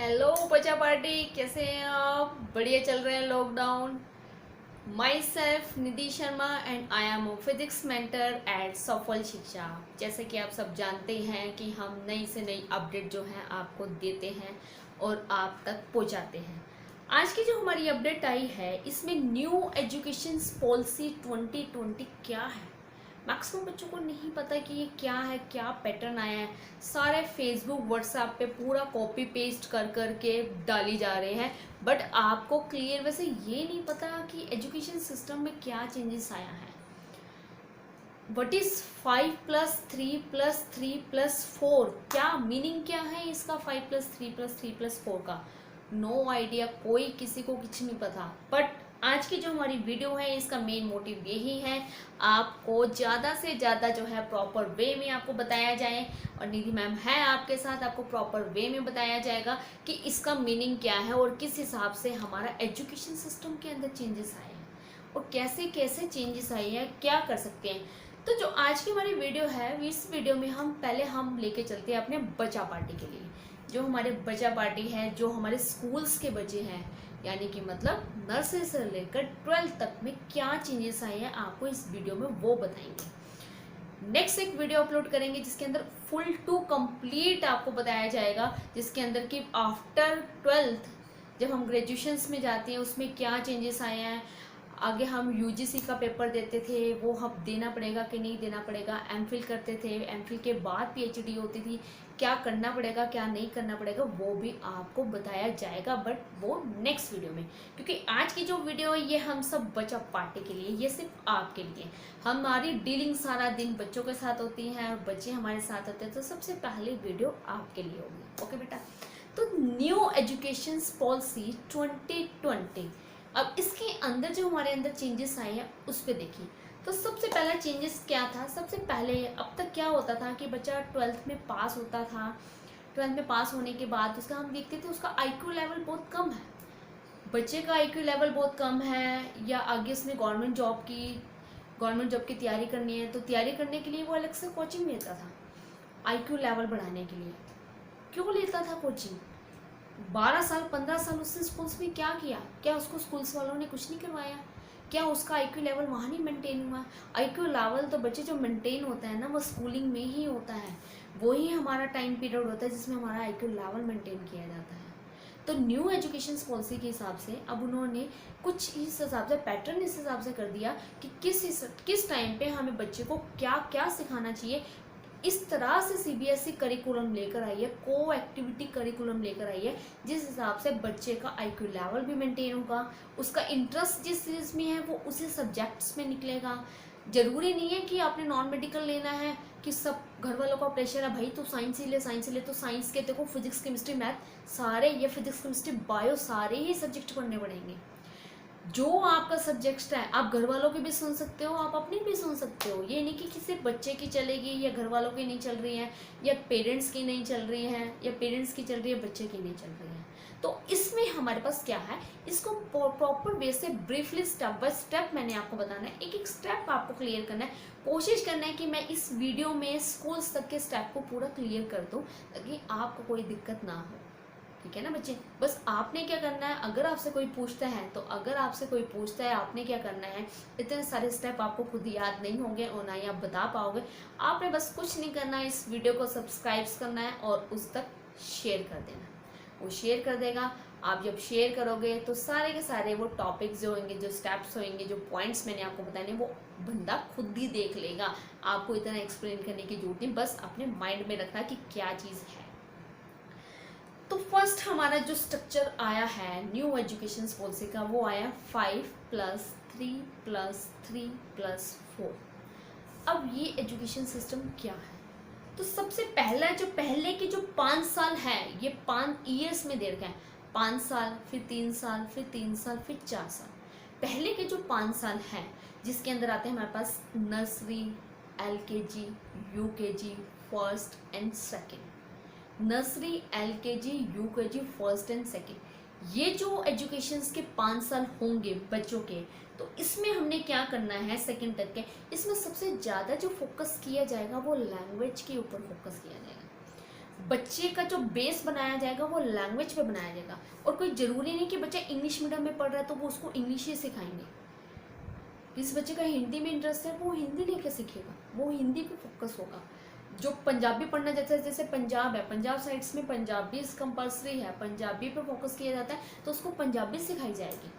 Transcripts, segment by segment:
Hello बच्चा party, कैसे हैं आप? बढ़िया चल रहे हैं lockdown. Myself Nidhi Sharma and I am physics mentor at Safal Shiksha. जैसे कि आप सब जानते हैं कि हम नई से नई अपडेट जो है आपको देते हैं और आप तक पहुंचाते हैं। आज की जो हमारी अपडेट आई है इसमें न्यू एजुकेशन पॉलिसी 2020 क्या है। मैक्सिमम बच्चों को नहीं पता कि ये क्या है, क्या पैटर्न आया है। सारे फेसबुक व्हाट्सएप पे पूरा कॉपी पेस्ट कर कर के डाली जा रहे हैं, बट आपको क्लियर वैसे ये नहीं पता कि एजुकेशन सिस्टम में क्या चेंजेस आया है। वट इज 5+3+3+4, क्या मीनिंग क्या है इसका 5+3+3+4 का? नो आइडिया, कोई किसी को कुछ नहीं पता। बट आज की जो हमारी वीडियो है इसका मेन मोटिव यही है, आपको ज़्यादा से ज़्यादा जो है प्रॉपर वे में आपको बताया जाए, और निधि मैम है आपके साथ, आपको प्रॉपर वे में बताया जाएगा कि इसका मीनिंग क्या है और किस हिसाब से हमारा एजुकेशन सिस्टम के अंदर चेंजेस आए हैं और कैसे कैसे चेंजेस आए हैं, क्या कर सकते हैं। तो जो आज की हमारी वीडियो है, इस वीडियो में हम लेके चलते हैं अपने बच्चा पार्टी के लिए। जो हमारे बच्चा पार्टी है, जो हमारे स्कूल्स के बच्चे हैं, यानी कि मतलब नर्सरी से लेकर 12th तक में क्या चेंजेस आए हैं, आपको इस वीडियो में वो बताएंगे। नेक्स्ट एक वीडियो अपलोड करेंगे जिसके अंदर फुल टू कंप्लीट आपको बताया जाएगा, जिसके अंदर कि आफ्टर 12th जब हम ग्रेजुएशंस में जाते हैं उसमें क्या चेंजेस आए हैं। आगे हम यूजीसी का पेपर देते थे, वो हम देना पड़ेगा कि नहीं देना पड़ेगा। एमफिल करते थे, एमफिल के बाद पीएचडी होती थी, क्या करना पड़ेगा क्या नहीं करना पड़ेगा, वो भी आपको बताया जाएगा, बट वो नेक्स्ट वीडियो में। क्योंकि आज की जो वीडियो है ये हम सब बच्चा पार्टी के लिए, ये सिर्फ आपके लिए। हमारी डीलिंग सारा दिन बच्चों के साथ होती है और बच्चे हमारे साथ होते हैं, तो सबसे पहले वीडियो आपके लिए होगी। ओके बेटा, तो न्यू एजुकेशन पॉलिसी 2020, अब इसके अंदर जो हमारे अंदर चेंजेस आए हैं उस पर देखिए। तो सबसे पहला चेंजेस क्या था, सबसे पहले अब तक क्या होता था कि बच्चा 12th में पास होता था। 12th में पास होने के बाद उसका हम देखते थे उसका आईक्यू लेवल बहुत कम है, बच्चे का आईक्यू लेवल बहुत कम है, या आगे उसने गवर्नमेंट जॉब की तैयारी करनी है, तो तैयारी करने के लिए वो अलग से कोचिंग लेता था आईक्यू लेवल बढ़ाने के लिए। क्यों लेता था कोचिंग? 12 साल 15 साल उसने स्कूल्स में क्या किया? क्या उसको स्कूल्स वालों ने कुछ नहीं करवाया? क्या उसका आईक्यू लेवल वहाँ नहीं मेंटेन हुआ? आईक्यू लेवल तो बच्चे जो मेंटेन होता है ना वो स्कूलिंग में ही होता है, वही हमारा टाइम पीरियड होता है जिसमें हमारा आईक्यू लेवल मेंटेन किया जाता है। तो न्यू एजुकेशन पॉलिसी के हिसाब से अब उन्होंने कुछ इस हिसाब से पैटर्न इस हिसाब से कर दिया कि किस टाइम पे हमें बच्चे को क्या क्या सिखाना चाहिए। इस तरह से सीबीएसई करिकुलम लेकर आई है, को एक्टिविटी करिकुलम लेकर आई है, जिस हिसाब से बच्चे का आईक्यू लेवल भी मेंटेन होगा, उसका इंटरेस्ट जिस चीज़ में है वो उसी सब्जेक्ट्स में निकलेगा। जरूरी नहीं है कि आपने नॉन मेडिकल लेना है, कि सब घर वालों का प्रेशर है भाई तो साइंस ही ले, साइंस ही ले, तो साइंस के देखो फिजिक्स केमिस्ट्री मैथ सारे, ये फिजिक्स केमिस्ट्री बायो सारे ही सब्जेक्ट पढ़ने पड़ेंगे। जो आपका सब्जेक्ट है आप घर वालों की भी सुन सकते हो, आप अपनी भी सुन सकते हो। ये नहीं कि सिर्फ बच्चे की चलेगी या घर वालों की नहीं चल रही है, या पेरेंट्स की नहीं चल रही है, या पेरेंट्स की चल रही है बच्चे की नहीं चल रही है। तो इसमें हमारे पास क्या है, इसको प्रॉपर वे से ब्रीफली स्टेप बाय स्टेप मैंने आपको बताना है, एक एक स्टेप आपको क्लियर करना है। कोशिश करना है कि मैं इस वीडियो में स्कूल्स तक के स्टेप को पूरा क्लियर कर दूँ ताकि आपको कोई दिक्कत ना हो। ठीक है ना बच्चे, बस आपने क्या करना है, अगर आपसे कोई पूछता है आपने क्या करना है। इतने सारे स्टेप आपको खुद याद नहीं होंगे और ना ही आप बता पाओगे। आपने बस कुछ नहीं करना है, इस वीडियो को सब्सक्राइब करना है और उस तक शेयर कर देना है, वो शेयर कर देगा। आप जब शेयर करोगे तो सारे के सारे वो टॉपिक्स जो होंगे, जो स्टेप्स होंगे, जो पॉइंट्स मैंने आपको बताने, वो बंदा खुद ही देख लेगा। आपको इतना एक्सप्लेन करने की जरूरत नहीं, बस अपने माइंड में रखना कि क्या चीज़ है। तो फर्स्ट हमारा जो स्ट्रक्चर आया है न्यू एजुकेशन पॉलिसी का, वो आया 5+3+3+4। अब ये एजुकेशन सिस्टम क्या है? तो सबसे पहला जो पहले के जो 5 साल है, ये 5 ईयर्स में दे रखा है। 5 साल, फिर 3 साल, फिर 3 साल, फिर 4 साल। पहले के जो 5 साल है जिसके अंदर आते हैं हमारे पास nursery, LKG, UKG, first and second. Nursery, LKG, UKG, first and second, ये जो एजुकेशन के 5 साल होंगे बच्चों के, तो इसमें हमने क्या करना है सेकेंड तक के, इसमें सबसे ज़्यादा जो फोकस किया जाएगा वो लैंग्वेज के ऊपर फोकस किया जाएगा। बच्चे का जो बेस बनाया जाएगा वो लैंग्वेज पे बनाया जाएगा। और कोई ज़रूरी नहीं कि बच्चा इंग्लिश मीडियम में पढ़ रहा है तो वो उसको इंग्लिश ही सिखाएंगे। किसी बच्चे का हिंदी में इंटरेस्ट है वो हिंदी लेके सीखेगा, वो हिंदी पे फोकस होगा। जो पंजाबी पढ़ना चाहता है, जैसे पंजाब है, पंजाब साइड्स में पंजाबी कंपल्सरी है, पंजाबी पे फोकस किया जाता है तो उसको पंजाबी सिखाई जाएगी।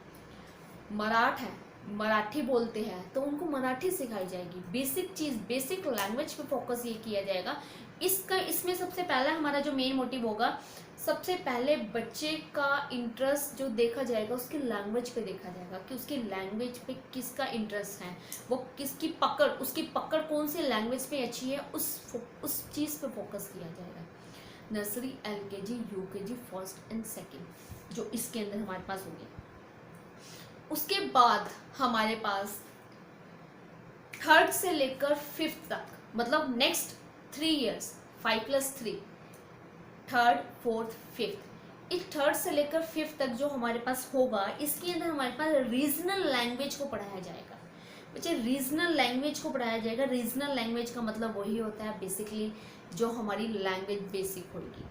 मराठ है, मराठी बोलते हैं तो उनको मराठी सिखाई जाएगी। बेसिक चीज़, बेसिक लैंग्वेज पे फोकस ये किया जाएगा। इसमें सबसे पहला हमारा जो मेन मोटिव होगा, सबसे पहले बच्चे का इंटरेस्ट जो देखा जाएगा उसकी लैंग्वेज पे देखा जाएगा कि उसकी लैंग्वेज पे किसका इंटरेस्ट है, वो किसकी पकड़, उसकी पकड़ कौन सी लैंग्वेज पे अच्छी है, उस चीज़ पे फोकस किया जाएगा। Nursery, LKG, UKG, first and second जो इसके अंदर हमारे पास होगी। उसके बाद हमारे पास थर्ड से लेकर फिफ्थ तक, मतलब next 3 years, 5+3, third, fourth, fifth, इस थर्ड से लेकर फिफ्थ तक जो हमारे पास होगा, इसके अंदर हमारे पास रीजनल लैंग्वेज को पढ़ाया जाएगा। बच्चे रीजनल लैंग्वेज को पढ़ाया जाएगा। रीजनल लैंग्वेज का मतलब वही होता है बेसिकली जो हमारी लैंग्वेज बेसिक होगी,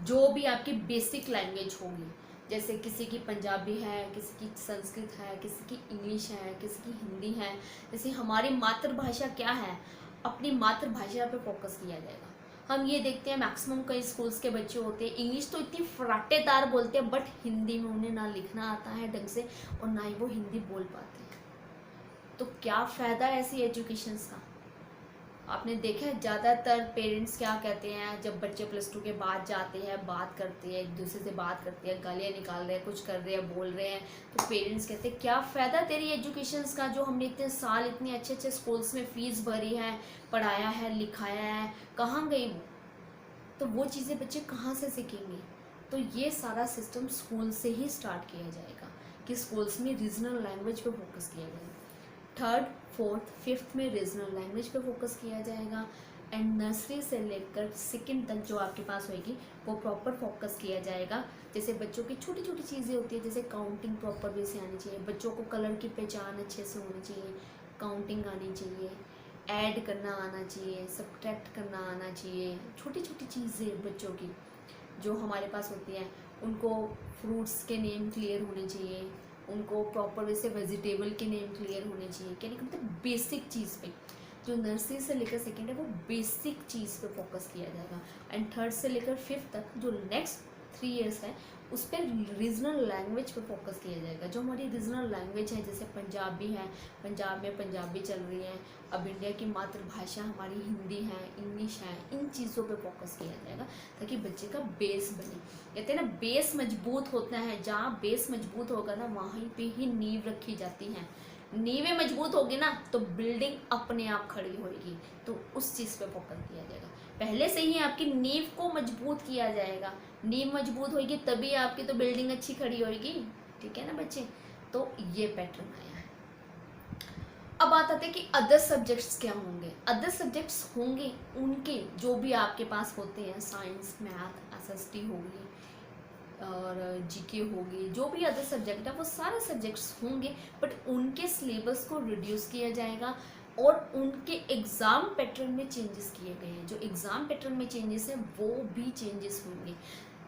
जो भी आपकी बेसिक लैंग्वेज होगी। जैसे किसी की पंजाबी है, किसी की संस्कृत है, किसी की इंग्लिश है, किसी की हिंदी है। जैसे हमारी मातृभाषा क्या है, अपनी मातृभाषा पे फोकस किया जाएगा। हम ये देखते हैं मैक्सिमम कई स्कूल्स के बच्चे होते हैं इंग्लिश तो इतनी फराटेदार बोलते हैं, बट हिंदी में उन्हें ना लिखना आता है ढंग से और ना ही वो हिंदी बोल पाते हैं। तो क्या फ़ायदा है ऐसी एजुकेशंस का? आपने देखा है ज़्यादातर पेरेंट्स क्या कहते हैं जब बच्चे +2 के बाद जाते हैं, बात करते हैं, एक दूसरे से बात करते हैं, गालियाँ निकाल रहे हैं, कुछ कर रहे हैं, बोल रहे हैं, तो पेरेंट्स कहते हैं क्या फ़ायदा तेरी एजुकेशंस का, जो हमने इतने साल इतने अच्छे अच्छे स्कूल्स में फ़ीस भरी है, पढ़ाया है, लिखाया है, कहाँ गई वो? तो वो चीज़ें बच्चे कहाँ से सीखेंगे? तो ये सारा सिस्टम स्कूल से ही स्टार्ट किया जाएगा कि स्कूल्स में रीजनल लैंग्वेज पे फोकस किया जाएगा। थर्ड, फोर्थ, फिफ्थ में रीजनल लैंग्वेज पे फोकस किया जाएगा। एंड नर्सरी से लेकर सेकेंड तक जो आपके पास होगी वो प्रॉपर फोकस किया जाएगा। जैसे बच्चों की छोटी छोटी चीज़ें होती है, जैसे काउंटिंग प्रॉपर वे से आनी चाहिए, बच्चों को कलर की पहचान अच्छे से होनी चाहिए, काउंटिंग आनी चाहिए, ऐड करना आना चाहिए, सब्ट्रैक्ट करना आना चाहिए। छोटी छोटी चीज़ें बच्चों की जो हमारे पास होती हैं, उनको फ्रूट्स के नेम क्लियर होने चाहिए, उनको प्रॉपर वे से वेजिटेबल के नेम क्लियर होने चाहिए। क्या नहीं, मतलब बेसिक चीज़ पे जो नर्सरी से लेकर सेकेंड है वो बेसिक चीज़ पे फोकस किया जाएगा। एंड थर्ड से लेकर फिफ्थ तक जो नेक्स्ट 3 इयर्स है उस पर रीजनल लैंग्वेज पे फोकस किया जाएगा। जो हमारी रीजनल लैंग्वेज है, जैसे पंजाबी है, पंजाब में पंजाबी चल रही है, अब इंडिया की मातृभाषा हमारी हिंदी है, इंग्लिश है, इन चीज़ों पे फोकस किया जाएगा ताकि बच्चे का बेस बने। कहते हैं ना बेस मजबूत होता है, जहाँ बेस मजबूत होगा ना वहीं पे ही नींव रखी जाती है। नींवें मजबूत होगी ना तो बिल्डिंग अपने आप खड़ी होगी। तो उस चीज़ पे फोकस किया जाएगा। पहले से ही आपकी नींव को मजबूत किया जाएगा। नींव मजबूत होगी तभी आपकी तो बिल्डिंग अच्छी खड़ी होगी। ठीक है ना बच्चे? तो ये पैटर्न आया है। अब बात आते हैं कि अदर सब्जेक्ट्स क्या होंगे। अदर सब्जेक्ट्स होंगे उनके जो भी आपके पास होते हैं, साइंस, मैथ, SST होगी और GK होगी, जो भी अदर सब्जेक्ट है वो सारे सब्जेक्ट्स होंगे, बट उनके सिलेबस को रिड्यूस किया जाएगा और उनके एग्ज़ाम पैटर्न में चेंजेस किए गए हैं। जो एग्ज़ाम पैटर्न में चेंजेस हैं वो भी चेंजेस होंगे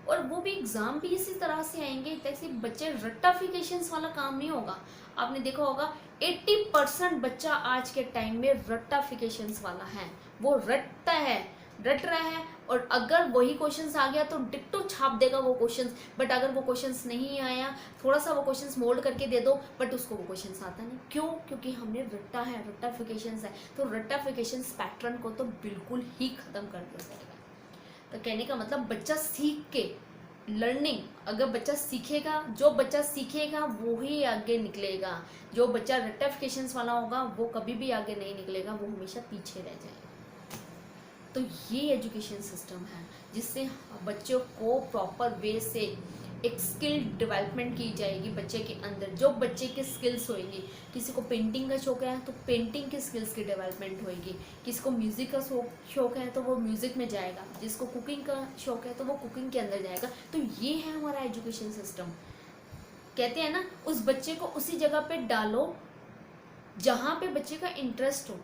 और वो भी एग्ज़ाम भी इसी तरह से आएंगे जैसे बच्चे रट्टाफिकेशंस वाला काम नहीं होगा। आपने देखा होगा 80% बच्चा आज के टाइम में रट्टाफिकेशंस वाला है, वो रट रहा है और अगर वही क्वेश्चंस आ गया तो डिट्टो छाप देगा वो क्वेश्चंस। बट अगर वो क्वेश्चंस नहीं आया, थोड़ा सा वो क्वेश्चंस मोल्ड करके दे दो, बट उसको वो क्वेश्चंस आता नहीं। क्यों? क्योंकि हमने रट्टा है, रट्टाफिकेशंस है। तो रट्टाफिकेशंस पैटर्न को तो बिल्कुल ही ख़त्म कर दिया जाएगा। तो कहने का मतलब बच्चा सीख के लर्निंग, अगर बच्चा सीखेगा, जो बच्चा सीखेगा वो ही आगे निकलेगा। जो बच्चा रट्टाफिकेशंस वाला होगा वो कभी भी आगे नहीं निकलेगा, वो हमेशा पीछे रह जाएगा। तो ये एजुकेशन सिस्टम है जिससे बच्चों को प्रॉपर वे से एक स्किल डेवलपमेंट की जाएगी बच्चे के अंदर। जो बच्चे के स्किल्स होंगी, किसी को पेंटिंग का शौक है तो पेंटिंग के स्किल्स की डेवलपमेंट होएगी, किसी को म्यूज़िक का शौक है तो वो म्यूज़िक में जाएगा, जिसको कुकिंग का शौक है तो वो कुकिंग के अंदर जाएगा। तो ये है हमारा एजुकेशन सिस्टम। कहते हैं ना, उस बच्चे को उसी जगह पे डालो जहाँ पे बच्चे का इंटरेस्ट हो।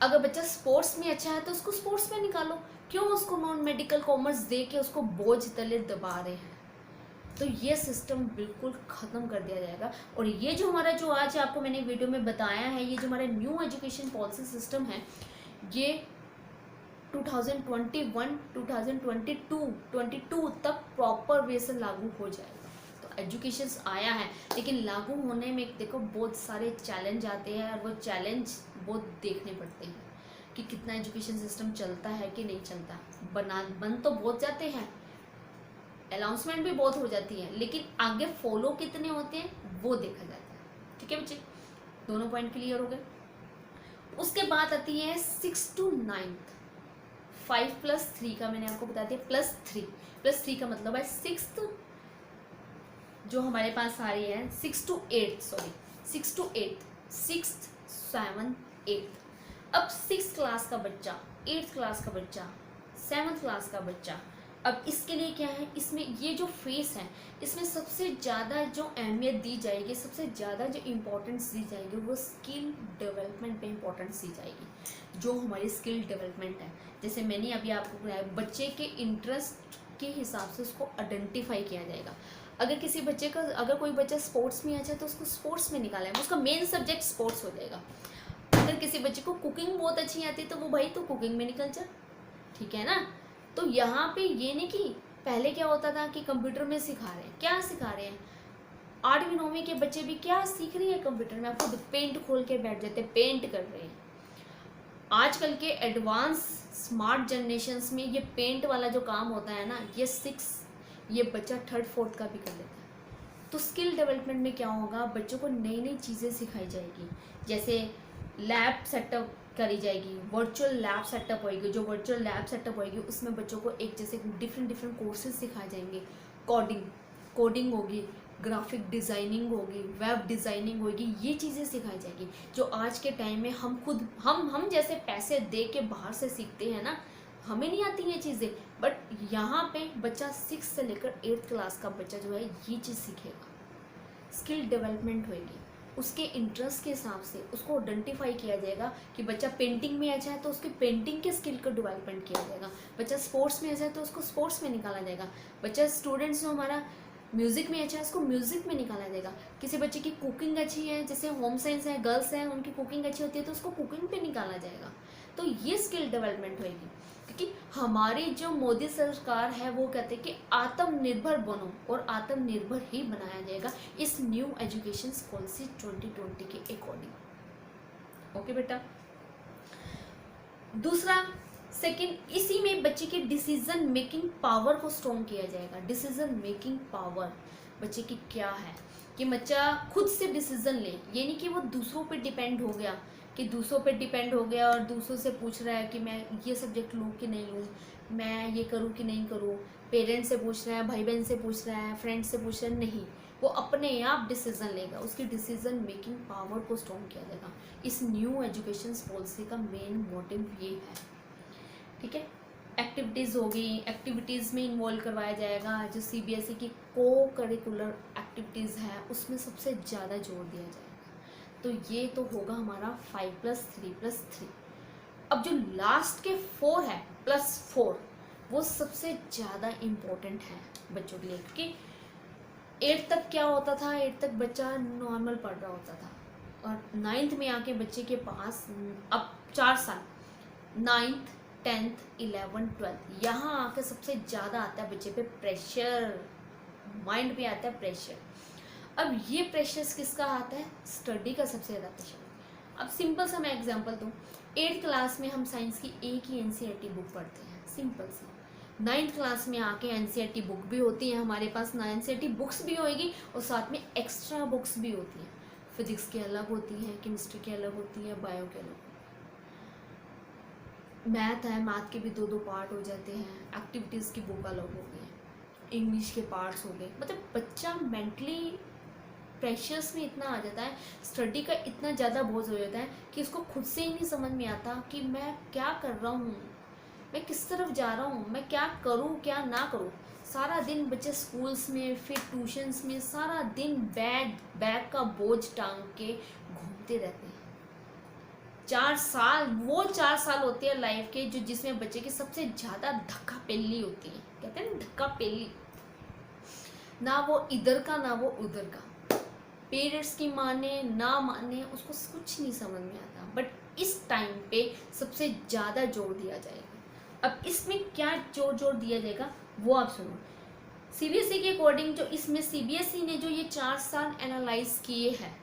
अगर बच्चा स्पोर्ट्स में अच्छा है तो उसको स्पोर्ट्स में निकालो, क्यों उसको नॉन मेडिकल कॉमर्स दे के उसको बोझ तले दबा रहे हैं? तो ये सिस्टम बिल्कुल ख़त्म कर दिया जाएगा। और ये जो हमारा जो आज आपको मैंने वीडियो में बताया है, ये जो हमारा न्यू एजुकेशन पॉलिसी सिस्टम है, ये 2021 2022 तक प्रॉपर वे से लागू हो जाएगा। तो एजुकेशन आया है, लेकिन लागू होने में देखो बहुत सारे चैलेंज आते हैं, और वो चैलेंज बहुत देखने पड़ते हैं कि कितना एजुकेशन सिस्टम चलता है कि नहीं चलता। बन तो बहुत जाते हैं, अनाउंसमेंट भी बहुत हो जाती है, लेकिन आगे फॉलो कितने होते हैं वो देखा जाता है। ठीक है बच्चे, दोनों पॉइंट क्लियर हो गए। उसके बाद आती है 6 to 9th, 5+3 का मैंने आपको बता दिया, +3 का मतलब है 6th, जो हमारे पास आ रही है 6 to 8, 6th 7th 8th। अब 6th क्लास का बच्चा, 8th क्लास का बच्चा, 7th क्लास का बच्चा, अब इसके लिए क्या है, इसमें ये जो फेस है, इसमें सबसे ज़्यादा जो अहमियत दी जाएगी, सबसे ज़्यादा जो इम्पोर्टेंस दी जाएगी, वो स्किल डेवलपमेंट पे इम्पोर्टेंस दी जाएगी। जो हमारी स्किल डेवलपमेंट है, जैसे मैंने अभी आपको बताया, बच्चे के इंटरेस्ट के हिसाब से उसको आइडेंटिफाई किया जाएगा। अगर किसी बच्चे का, अगर कोई बच्चा स्पोर्ट्स में अच्छा है तो उसको स्पोर्ट्स में निकाला है, उसका मेन सब्जेक्ट स्पोर्ट्स हो जाएगा। अगर किसी बच्चे को कुकिंग बहुत अच्छी आती है तो वो भाई तो कुकिंग में निकल जा, ठीक है ना। तो यहाँ पे ये नहीं कि पहले क्या होता था कि कंप्यूटर में सिखा रहे हैं, क्या सिखा रहे हैं, 8वीं 9वीं के बच्चे भी क्या सीख रही है कंप्यूटर में, आप खुद पेंट खोल के बैठ जाते, पेंट कर रहे हैं। आजकल के एडवांस स्मार्ट जनरेशन्स में ये पेंट वाला जो काम होता है ना, ये बच्चा 3rd 4th का भी कर लेता है। तो स्किल डेवलपमेंट में क्या होगा, बच्चों को नई नई चीज़ें सिखाई जाएगी, जैसे लैब सेटअप करी जाएगी, वर्चुअल लैब सेटअप होएगी। जो वर्चुअल लैब सेटअप होएगी उसमें बच्चों को एक जैसे डिफरेंट कोर्सेज सिखाए जाएंगे, कोडिंग होगी, ग्राफिक डिज़ाइनिंग होगी, वेब डिज़ाइनिंग होगी, ये चीज़ें सिखाई जाएगी जो आज के टाइम में हम खुद हम जैसे पैसे दे के बाहर से सीखते हैं ना, हमें नहीं आती ये चीज़ें, बट यहाँ पे बच्चा 6 से लेकर 8th क्लास का बच्चा जो है ये चीज़ सीखेगा। स्किल डेवलपमेंट होएगी, उसके इंटरेस्ट के हिसाब से उसको आइडेंटिफाई किया जाएगा कि बच्चा पेंटिंग में अच्छा है तो उसकी पेंटिंग के स्किल को डेवलपमेंट किया जाएगा, बच्चा स्पोर्ट्स में अच्छा है तो उसको स्पोर्ट्स में निकाला जाएगा, बच्चा स्टूडेंट्स जो हमारा म्यूज़िक में अच्छा है उसको म्यूज़िक में निकाला जाएगा। किसी बच्चे की कुकिंग अच्छी है, जैसे होम साइंस है, गर्ल्स हैं, उनकी कुकिंग अच्छी होती है तो उसको कुकिंग पे निकाला जाएगा। तो ये स्किल डेवलपमेंट होएगी, क्योंकि हमारी जो मोदी सरकार है वो कहते हैं कि आत्मनिर्भर बनो, और आत्मनिर्भर ही बनाया जाएगा इस न्यू एजुकेशन पॉलिसी 2020 के अकॉर्डिंग। ओके बेटा। दूसरा, सेकंड, इसी में बच्चे के डिसीजन मेकिंग पावर को स्ट्रॉन्ग किया जाएगा। डिसीजन मेकिंग पावर बच्चे की क्या है कि बच्चा खुद से डिसीजन ले, ये नहीं कि वो दूसरों पे डिपेंड हो गया, और दूसरों से पूछ रहा है कि मैं ये सब्जेक्ट लूँ कि नहीं लूँ, मैं ये करूँ कि नहीं करूँ, पेरेंट्स से पूछ रहा है, भाई बहन से पूछ रहा है, फ्रेंड्स से पूछ रहा है, नहीं, वो अपने आप डिसीजन लेगा। उसकी डिसीजन मेकिंग पावर को स्ट्रॉन्ग किया जाएगा। इस न्यू एजुकेशन पॉलिसी का मेन मोटिव ये है, ठीक है। एक्टिविटीज़ होगी, एक्टिविटीज़ में इन्वॉल्व करवाया जाएगा। जो CBSE की को करिकुलर एक्टिविटीज़ है उसमें सबसे ज़्यादा जोर दिया जाएगा। तो ये तो होगा हमारा 5+3+3। अब जो लास्ट के 4 है, +4, वो सबसे ज़्यादा इम्पोर्टेंट है बच्चों के लिए, क्योंकि 8 तक क्या होता था, 8 तक बच्चा नॉर्मल पढ़ रहा होता था, और 9th में आके बच्चे के पास अब 4 साल, 9th 10th 11th 12th, यहाँ आके सबसे ज़्यादा आता है बच्चे पे प्रेशर, माइंड पे आता है प्रेशर। अब ये प्रेशर किसका आता है, स्टडी का सबसे ज़्यादा प्रेशर। अब सिंपल सा मैं एग्जांपल दूँ, 8th क्लास में हम साइंस की एक ही NCERT बुक पढ़ते हैं, सिंपल सी। 9th क्लास में आके NCERT बुक भी होती है हमारे पास, NCERT बुक्स भी होएगी और साथ में एक्स्ट्रा बुक्स भी होती हैं। फिजिक्स की अलग होती है, केमिस्ट्री की अलग होती है, बायो की अलग होती है, मैथ है, मैथ के भी 2-2 पार्ट हो जाते हैं, एक्टिविटीज़ की बुक अलग हो गई, इंग्लिश के पार्ट्स हो गए। मतलब बच्चा मेंटली प्रेशर्स में इतना आ जाता है, स्टडी का इतना ज़्यादा बोझ हो जाता है कि उसको खुद से ही नहीं समझ में आता कि मैं क्या कर रहा हूँ, मैं किस तरफ जा रहा हूँ, मैं क्या करूँ क्या ना करूँ। सारा दिन बच्चे स्कूल्स में, फिर ट्यूशन्स में, सारा दिन बैग का बोझ टांग के घूमते रहते हैं। 4 साल, वो 4 साल होते हैं लाइफ के जो जिसमें बच्चे की सबसे ज़्यादा धक्का पेलनी होती है। कहते हैं ना धक्का पेलनी, ना वो इधर का ना वो उधर का, पेरेंट्स की माने ना माने उसको कुछ नहीं समझ में आता, बट इस टाइम पे सबसे ज़्यादा जोर दिया जाएगा। अब इसमें क्या जोर दिया जाएगा वो आप सुनो। सीबीएसई के अकॉर्डिंग, जो इसमें सीबीएसई ने जो ये 4 साल एनालाइज किए हैं,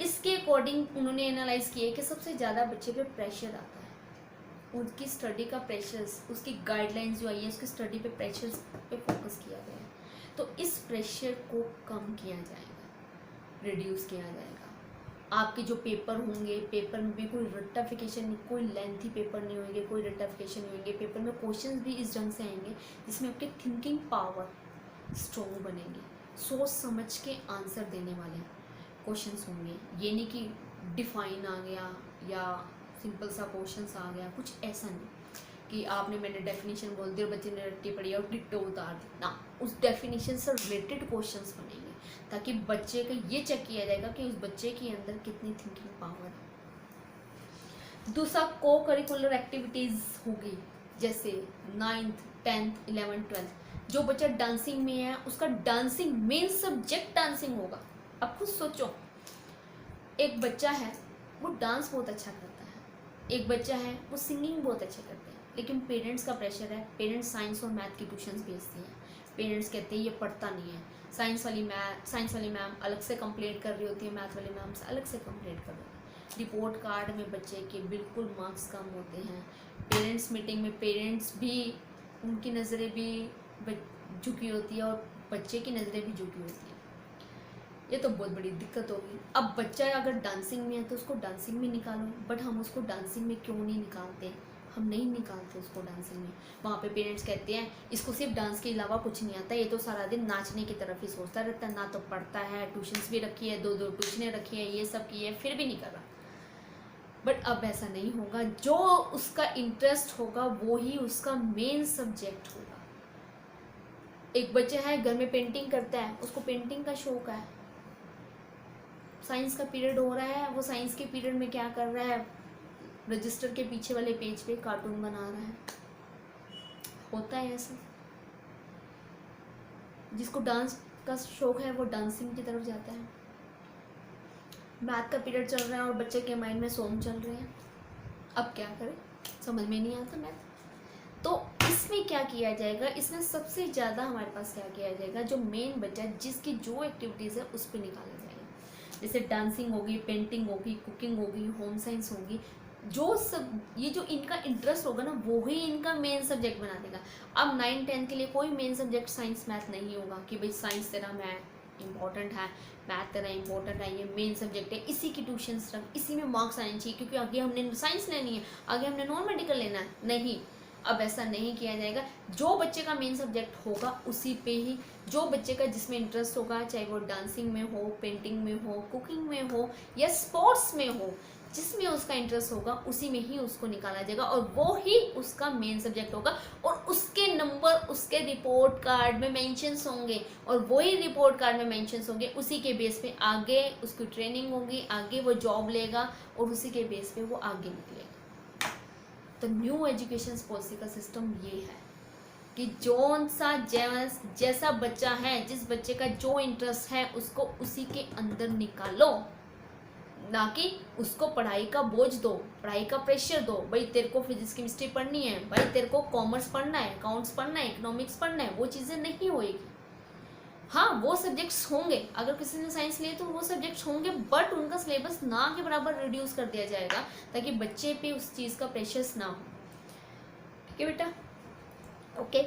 इसके अकॉर्डिंग उन्होंने एनालाइज किए कि सबसे ज़्यादा बच्चे पे प्रेशर आता है, उनकी स्टडी का प्रेशर, उसकी गाइडलाइंस जो आई है उसकी स्टडी पे प्रेशर पे फोकस किया गया है। तो इस प्रेशर को कम किया जाएगा, रिड्यूस किया जाएगा। आपके जो पेपर होंगे, पेपर में भी कोई रट्टाफिकेशन, कोई लेंथी पेपर नहीं होंगे, कोई रट्टाफिकेशन नहीं होंगे। पेपर में क्वेश्चंस भी इस ढंग से आएंगे जिसमें आपके थिंकिंग पावर स्ट्रॉन्ग बनेंगे, सोच समझ के आंसर देने वाले क्वेश्चंस होंगे। ये नहीं कि डिफाइन आ गया या सिंपल सा क्वेश्चंस आ गया, कुछ ऐसा नहीं कि आपने मैंने डेफिनेशन बोल दी और बच्चे ने रट्टी पड़ी और डिट्टो उतार दी ना। उस डेफिनेशन से रिलेटेड क्वेश्चंस बनेंगे ताकि बच्चे का ये चेक किया जाएगा कि उस बच्चे के अंदर कितनी थिंकिंग पावर है। दूसरा को करिकुलर एक्टिविटीज़ होगी, जैसे 9th 10th 11th 12th। जो बच्चा डांसिंग में है उसका डांसिंग मेन सब्जेक्ट डांसिंग होगा। अब खुद सोचो, एक बच्चा है वो डांस बहुत अच्छा करता है, एक बच्चा है वो सिंगिंग बहुत अच्छा करता है, लेकिन पेरेंट्स का प्रेशर है, पेरेंट्स साइंस और मैथ की ट्यूशन्स भेजते हैं। पेरेंट्स कहते हैं ये पढ़ता नहीं है, साइंस वाली मैम अलग से कंप्लेंट कर रही होती है, मैथ वाली मैम से अलग से कंप्लेंट कर रही होती है। रिपोर्ट कार्ड में बच्चे के बिल्कुल मार्क्स कम होते हैं। पेरेंट्स मीटिंग में पेरेंट्स भी, उनकी नज़रें भी झुकी होती है और बच्चे की नज़रें भी झुकी होती है। ये तो बहुत बड़ी दिक्कत होगी। अब बच्चा अगर डांसिंग में है तो उसको डांसिंग में निकालो, बट हम उसको डांसिंग में क्यों नहीं निकालते? हम नहीं निकालते उसको डांसिंग में। वहाँ पे पेरेंट्स कहते हैं इसको सिर्फ डांस के अलावा कुछ नहीं आता, ये तो सारा दिन नाचने की तरफ ही सोचता रहता है, ना तो पढ़ता है, ट्यूशन्स भी रखी है, 2 ट्यूशनें रखी है, ये सब की है, फिर भी नहीं कर रहा। बट अब ऐसा नहीं होगा, जो उसका इंटरेस्ट होगा वो ही उसका मेन सब्जेक्ट होगा। एक बच्चा है घर में पेंटिंग करता है, उसको पेंटिंग का शौक है, साइंस का पीरियड हो रहा है, वो साइंस के पीरियड में क्या कर रहा है, रजिस्टर के पीछे वाले पेज पे कार्टून बना रहा है। होता है ऐसा। जिसको डांस का शौक है वो डांसिंग की तरफ जाता है। मैथ का पीरियड चल रहा है और बच्चे के माइंड में सॉन्ग चल रहे हैं, अब क्या करें, समझ में नहीं आता मैथ। तो इसमें क्या किया जाएगा, इसमें सबसे ज़्यादा हमारे पास क्या किया जाएगा, जो मेन बच्चा जिसकी जो एक्टिविटीज़ है उस पर निकाला जाएगा। जैसे डांसिंग होगी, पेंटिंग होगी, कुकिंग होगी, होम साइंस होगी, जो सब ये जो इनका इंटरेस्ट होगा ना वो ही इनका मेन सब्जेक्ट बना देगा। अब 9th 10th के लिए कोई मेन सब्जेक्ट साइंस मैथ नहीं होगा कि भाई साइंस तेरा मैथ इंपॉर्टेंट है, मैथ तेरा इंपॉर्टेंट है, ये मेन सब्जेक्ट है, इसी की ट्यूशन्स रख, इसी में मार्क्स आने चाहिए क्योंकि आगे हमने साइंस लेनी है, आगे हमने नॉन मेडिकल लेना है। नहीं, अब ऐसा नहीं किया जाएगा। जो बच्चे का मेन सब्जेक्ट होगा उसी पे ही, जो बच्चे का जिसमें इंटरेस्ट होगा, चाहे वो डांसिंग में हो, पेंटिंग में हो, कुकिंग में हो या स्पोर्ट्स में हो, जिसमें उसका इंटरेस्ट होगा उसी में ही उसको निकाला जाएगा और वो ही उसका मेन सब्जेक्ट होगा। और उसके नंबर उसके रिपोर्ट कार्ड में मेंशंस होंगे और वही रिपोर्ट कार्ड में मेंशंस होंगे, उसी के बेस पे आगे उसकी ट्रेनिंग होगी, आगे वो जॉब लेगा और उसी के बेस पे वो आगे निकलेगा। तो न्यू एजुकेशन पॉलिसी का सिस्टम ये है कि जौन सा जैसा बच्चा है, जिस बच्चे का जो इंटरेस्ट है उसको उसी के अंदर निकालो, ना कि उसको पढ़ाई का बोझ दो, पढ़ाई का प्रेशर दो। भाई तेरे को फिजिक्स केमिस्ट्री पढ़नी है, भाई तेरे को कॉमर्स पढ़ना है, अकाउंट्स पढ़ना है, इकोनॉमिक्स पढ़ना है, वो चीज़ें नहीं होएगी। हाँ, वो सब्जेक्ट्स होंगे, अगर किसी ने साइंस लिए तो वो सब्जेक्ट्स होंगे, बट उनका सिलेबस ना के बराबर रिड्यूस कर दिया जाएगा ताकि बच्चे पे उस चीज़ का प्रेशर ना हो। ठीक है बेटा, ओके।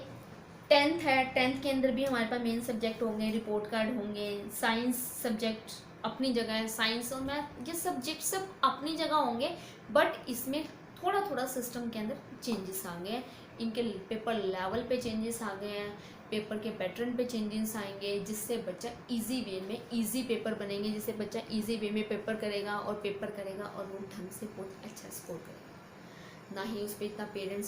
10th है, 10th के अंदर भी हमारे पास मेन सब्जेक्ट होंगे, रिपोर्ट कार्ड होंगे, साइंस सब्जेक्ट अपनी जगह है, साइंस और मैथ ये सब्जेक्ट सब अपनी जगह होंगे, बट इसमें थोड़ा थोड़ा सिस्टम के अंदर चेंजेस आ गए हैं। इनके पेपर लेवल पे चेंजेस आ गए हैं, पेपर के पैटर्न पे चेंजेस आएंगे, जिससे बच्चा इजी वे में इजी पेपर बनेंगे, जिससे बच्चा इजी वे में पेपर करेगा और वो ढंग से बहुत अच्छा स्कोर करेगा। ना ही उस पर इतना पेरेंट्स का